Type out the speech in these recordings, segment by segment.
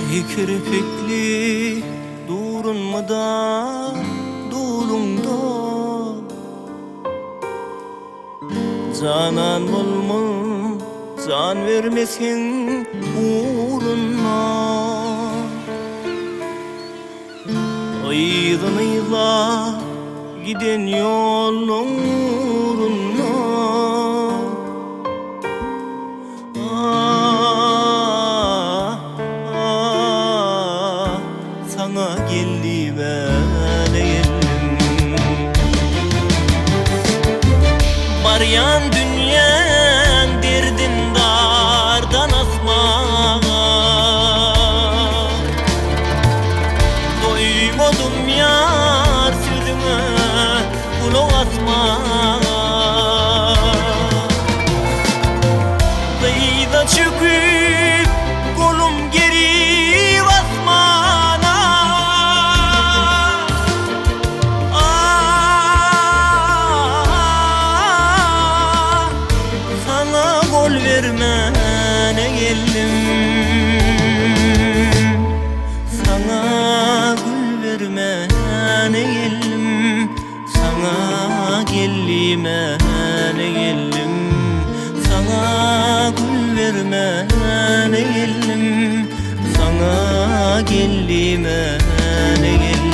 Kirpikli durunmada dulungda Canan bolma can vermesin uğruna Aydınıyla giden yolun uğruna Sana geldi ben elim Baryan dünyan derdin dardan asma Doymadım yar sözüme kulak asma Kıyıda çıkıp kolum geri basmana Sana gol vermene geldim Sana gül vermene geldim Sana gelmene geldim Sana gül vermene geldim Sana gelmene geldim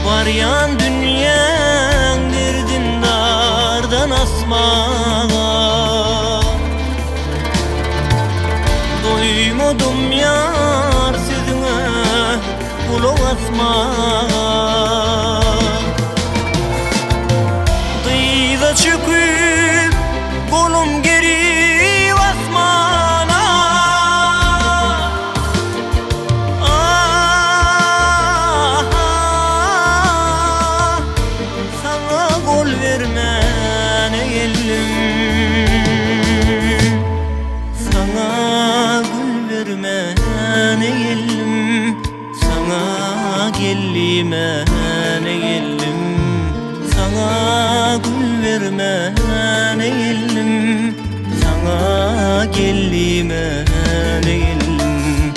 Varyan dünyan derdin dardan asma Doymadım yar sözüne kulak asma Kıyıda çıkıp kolum geri basmana Gol vermene geldim Sana gül vermene geldim Sana gelmene geldim Sana gül vermene geldim Sana gelmene geldim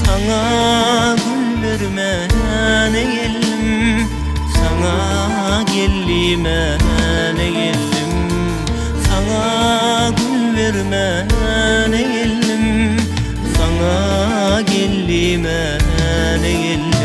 Sana gül vermene geldim Sana gelmene geldim Sana gül vermene geldim Sana gelmene geldim